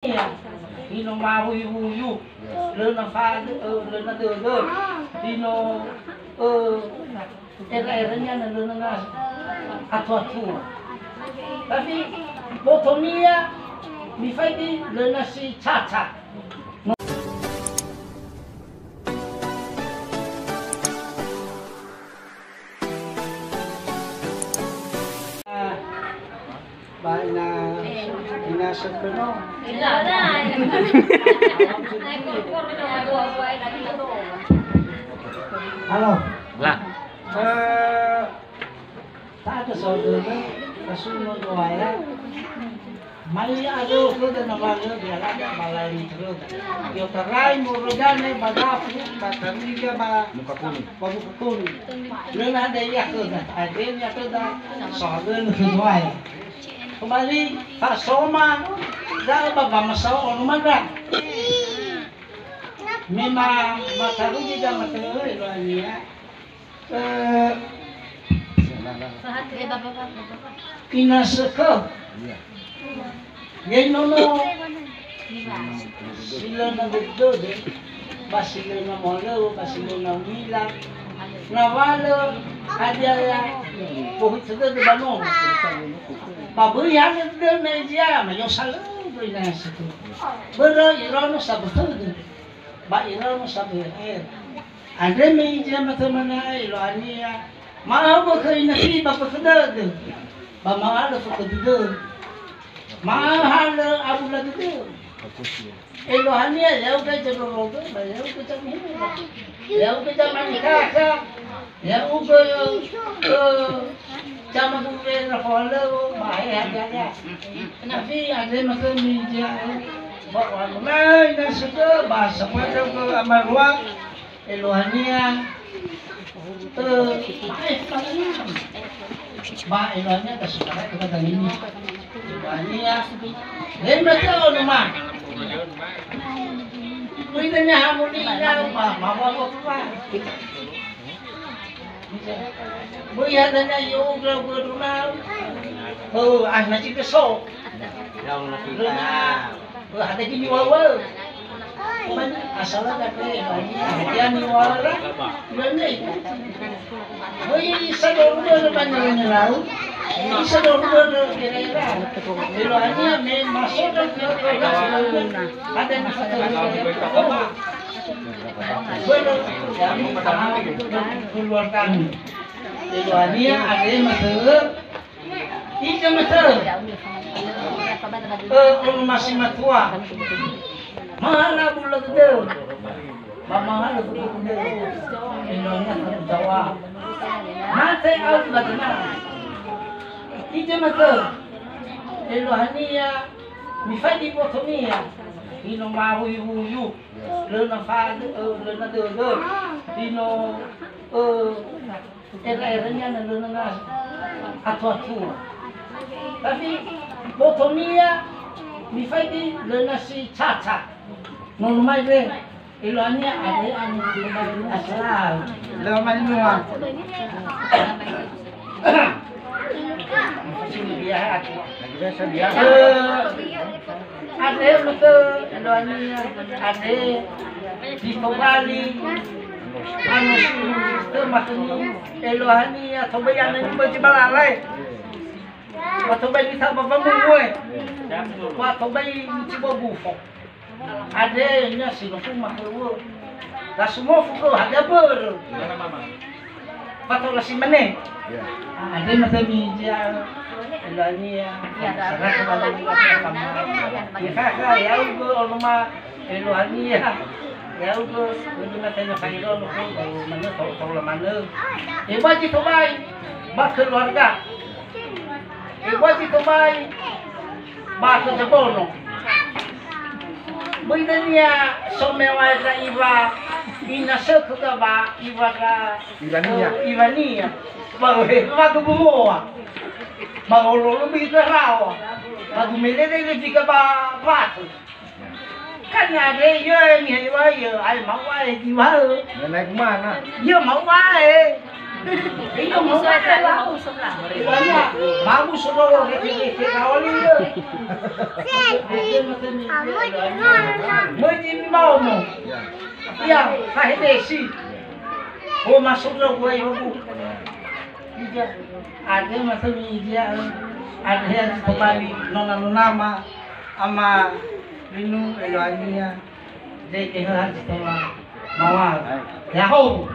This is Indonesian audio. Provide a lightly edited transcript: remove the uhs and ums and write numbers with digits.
Đi nó ma hui hui hu lên nó pha lên nó đưa đưa đi nó era nya na lên nó atwa tu tapi botomia mi fai di lên nó si cha cha bài là inasal ko no. Halo. Lah. Tak saudara kasunod wala. May ado ko na nabago dia lagi balai terus. Yo tarai mo rodane badafu batamiga ba muka kuning. Lain ada ya ko na. Ada ya ko da saudara nuwai. Kembali Pak Soma dah bapa masalah orang mana? Memang masa rugi dah masa ini ya. Ina seko. Yang nono sila na dito de, basilo na molo, basilo na mila, nawalo ada ya. Pohon sudah dibangun. Babu yang ada meja, mayo salu bina situ. Bero irano sabetul, ba irano sabel. Ada meja macam-mana iluania. Mahal berkali nasi bapa kedar, ba mahal berkedar. Mahal abu lagi tu. Iluania jauh ke jalur roda, jauh ke cami, jauh ke cami kakak, jauh ke Cama kumpul follow, bahaya aja. Tapi ada macam meja, bawa mulai dan sudah bahasa macam ke amarwak, eluhania, bah eluhania kesukaan kita tadi ini, eluhania, dan macam rumah. Kuitanya harmonia, bawa apa? Buya na yoga berunau. Oh, nasi kesok. Yang nakita. Ada di wawal. Asal ada ke dia ni wawal. Mana itu? Buya sador ber banyak lau. Sador ber kira-kira. Kalau hanya masuk ke ada nasi bueno, keluarkan Iluania ada mater, itu mater, masih matua, mana bulan itu, mana bulan itu, Iluania terjawab, mati out bagaimana, itu mater, Iluania, mifadi potomia. Dino mahui huyu, lena fad, lena deur, dino era-eranya na lena atu-atu. Tapi botomia mifadi lena si caca. Normal deh, iluannya ada anu asal. Normal semua. Biasa. Biasa biasa. Ada betul, ada di Bali, anu itu maksudnya eluhani atau bayan ini macam balalai, atau bayi tak apa mungkin, atau bayi coba bufuk, ada nya sih nufuk makhluk, dah semua fuk ada ber, patut lah si mana, ada macam meja. Eluania, sangat kebalan juga sama. Ya, ya ugo rumah eluania, ya ugo ini macamnya kairo nuku baru mana tahu mana. Ibu itu baik, bak keluarga. Ibu itu baik, bak kebono. Begininya somewa za iba inasal juga ba iba ka Ivania, baru kebumoa. Maulolo begitu rawa, baru melede ketika batu. Kan ada yo ni yo, ay mau ay di wal. Naik mana? Yo mau ay. Iyo mo lah. Ibaratnya bagus saudara rete kawali ya. Menyimbau mo. Ya, kahitesi. Oh masuk lo gue ibu. Iya. Ada masuk dia ada yang kembali nona nama ama minum eloania. Jadi kehalan setelah mawar. Yahoo.